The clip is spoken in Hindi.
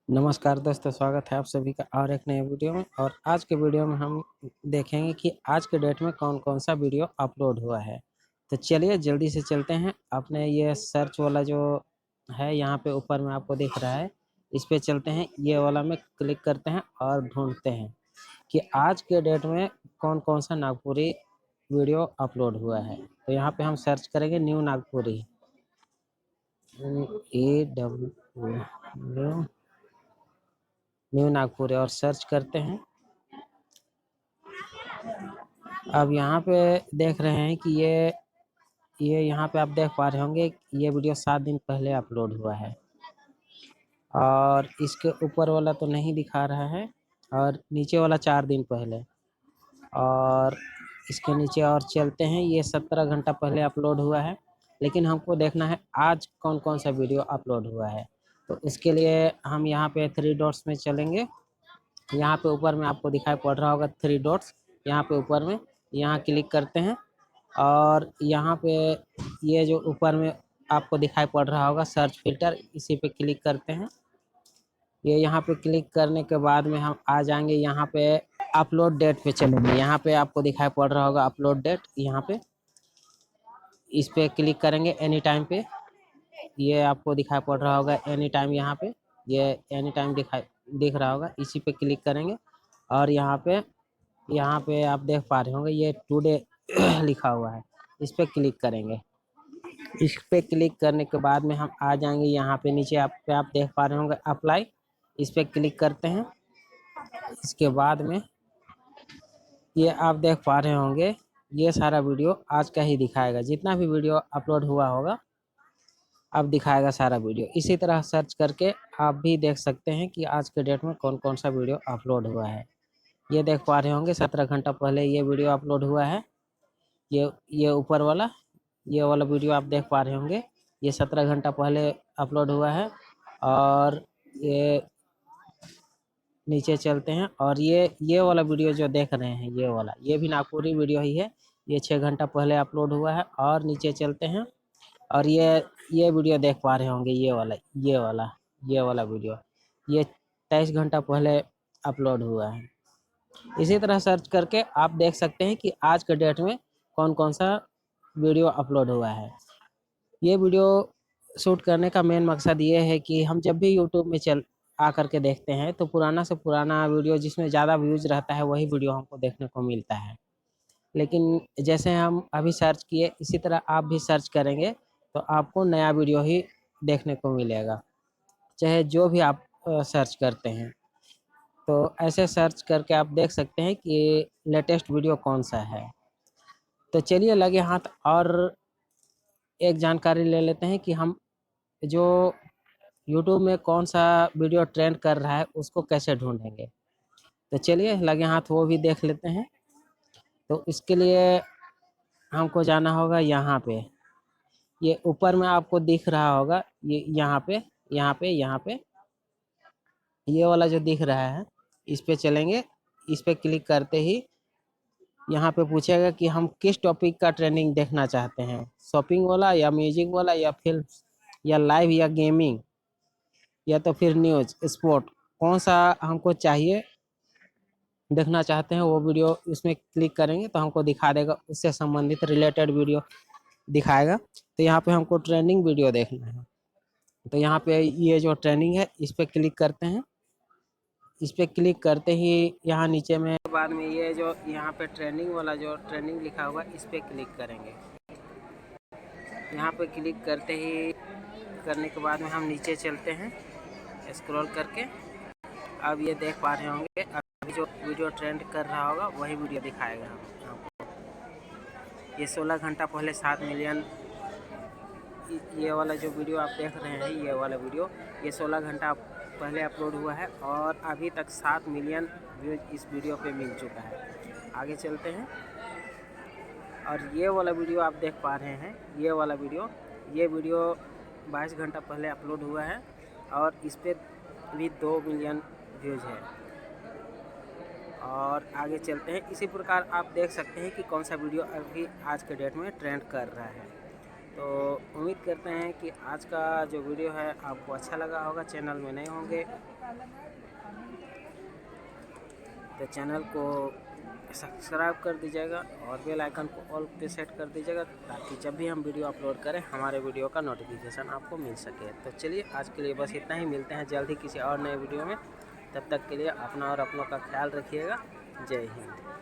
नमस्कार दोस्तों, स्वागत है आप सभी का और एक नए वीडियो में। और आज के वीडियो में हम देखेंगे कि आज के डेट में कौन कौन सा वीडियो अपलोड हुआ है। तो चलिए जल्दी से चलते हैं। आपने ये सर्च वाला जो है यहाँ पे ऊपर में आपको दिख रहा है, इस पे चलते हैं। ये वाला में क्लिक करते हैं और ढूंढते हैं कि आज के डेट में कौन कौन सा नागपुरी वीडियो अपलोड हुआ है। तो यहाँ पे हम सर्च करेंगे new Nagpuri, AW new Nagpur और सर्च करते हैं। अब यहाँ पे देख रहे हैं कि ये यहाँ पे आप देख पा रहे होंगे, ये वीडियो 7 दिन पहले अपलोड हुआ है और इसके ऊपर वाला तो नहीं दिखा रहा है, और नीचे वाला 4 दिन पहले। और इसके नीचे और चलते हैं, ये 17 घंटा पहले अपलोड हुआ है। लेकिन हमको देखना है आज कौन कौन सा वीडियो अपलोड हुआ है। तो इसके लिए हम यहाँ पे 3 डॉट्स में चलेंगे। यहाँ पे ऊपर में आपको दिखाई पड़ रहा होगा 3 डॉट्स, यहाँ पे ऊपर में यहाँ क्लिक करते हैं। और यहाँ पे ये जो ऊपर में आपको दिखाई पड़ रहा होगा सर्च फिल्टर, इसी पे क्लिक करते हैं। ये यहाँ पे क्लिक करने के बाद में हम आ जाएंगे यहाँ पे अपलोड डेट पे चलेंगे। यहाँ पे आपको दिखाई पड़ रहा होगा अपलोड डेट, यहाँ पे इस पे क्लिक करेंगे एनी टाइम पे। ये आपको दिखाई पड़ रहा होगा एनी टाइम, यहाँ पे ये एनी टाइम दिख रहा होगा, इसी पे क्लिक करेंगे। और यहाँ पे आप देख पा रहे होंगे ये टुडे लिखा हुआ है, इस पे क्लिक करेंगे। इस पे क्लिक करने के बाद में हम आ जाएंगे यहाँ पे नीचे आप देख पा रहे होंगे अप्लाई, इस पे क्लिक करते हैं। इसके बाद में ये आप देख पा रहे होंगे ये सारा वीडियो आज का ही दिखाएगा, जितना भी वीडियो अपलोड हुआ होगा अब दिखाएगा सारा वीडियो। इसी तरह सर्च करके आप भी देख सकते हैं कि आज के डेट में कौन कौन सा वीडियो अपलोड हुआ है। ये देख पा रहे होंगे 17 घंटा पहले ये वीडियो अपलोड हुआ है। ये ऊपर वाला ये वाला वीडियो आप देख पा रहे होंगे, ये 17 घंटा पहले अपलोड हुआ है। और ये नीचे चलते हैं, और ये वाला वीडियो जो देख रहे हैं ये वाला, ये भी नागपुरी वीडियो ही है। ये 6 घंटा पहले अपलोड हुआ है। और नीचे चलते हैं, और ये वीडियो देख पा रहे होंगे ये वाला वीडियो, ये 23 घंटा पहले अपलोड हुआ है। इसी तरह सर्च करके आप देख सकते हैं कि आज के डेट में कौन कौन सा वीडियो अपलोड हुआ है। ये वीडियो शूट करने का मेन मकसद ये है कि हम जब भी यूट्यूब में चल आ करके देखते हैं तो पुराना से पुराना वीडियो जिसमें ज़्यादा व्यूज रहता है वही वीडियो हमको देखने को मिलता है। लेकिन जैसे हम अभी सर्च किए, इसी तरह आप भी सर्च करेंगे तो आपको नया वीडियो ही देखने को मिलेगा, चाहे जो भी आप सर्च करते हैं। तो ऐसे सर्च करके आप देख सकते हैं कि लेटेस्ट वीडियो कौन सा है। तो चलिए लगे हाथ और एक जानकारी ले लेते हैं कि हम जो यूट्यूब में कौन सा वीडियो ट्रेंड कर रहा है उसको कैसे ढूंढेंगे। तो चलिए लगे हाथ वो भी देख लेते हैं। तो इसके लिए हमको जाना होगा यहाँ पे, ये ऊपर में आपको दिख रहा होगा, ये यहाँ पे ये वाला जो दिख रहा है इस पे चलेंगे। इस पे क्लिक करते ही यहाँ पे पूछेगा कि हम किस टॉपिक का ट्रेंडिंग देखना चाहते हैं, शॉपिंग वाला या म्यूजिक वाला या फिल्म या लाइव या गेमिंग या तो फिर न्यूज स्पोर्ट, कौन सा हमको चाहिए देखना चाहते हैं वो वीडियो इसमें क्लिक करेंगे तो हमको दिखा देगा, उससे संबंधित रिलेटेड वीडियो दिखाएगा। तो यहाँ पे हमको ट्रेंडिंग वीडियो देखना है, तो यहाँ पे ये जो ट्रेंडिंग है इस पे क्लिक करते हैं। इस पे क्लिक करते ही यहाँ नीचे में बाद में ये जो यहाँ पे ट्रेंडिंग वाला जो ट्रेंडिंग लिखा हुआ इस पे क्लिक करेंगे। यहाँ पे क्लिक करने के बाद में हम नीचे चलते हैं स्क्रॉल करके। अब ये देख पा रहे होंगे अभी जो वीडियो ट्रेंड कर रहा होगा वही वीडियो दिखाएगा हमको। ये 16 घंटा पहले 7 मिलियन, ये वाला जो वीडियो आप देख रहे हैं ये वाला वीडियो ये 16 घंटा पहले अपलोड हुआ है और अभी तक 7 मिलियन व्यूज इस वीडियो पे मिल चुका है। आगे चलते हैं, और ये वाला वीडियो आप देख पा रहे हैं ये वाला वीडियो, ये वीडियो 22 घंटा पहले अपलोड हुआ है और इस पर भी 2 मिलियन व्यूज है। और आगे चलते हैं, इसी प्रकार आप देख सकते हैं कि कौन सा वीडियो अभी आज के डेट में ट्रेंड कर रहा है। तो उम्मीद करते हैं कि आज का जो वीडियो है आपको अच्छा लगा होगा। चैनल में नए होंगे तो चैनल को सब्सक्राइब कर दीजिएगा और बेल आइकन को ऑल पे सेट कर दीजिएगा, ताकि जब भी हम वीडियो अपलोड करें हमारे वीडियो का नोटिफिकेशन आपको मिल सके। तो चलिए आज के लिए बस इतना ही, मिलते हैं जल्द ही किसी और नए वीडियो में। तब तक के लिए अपना और अपनों का ख्याल रखिएगा। जय हिंद।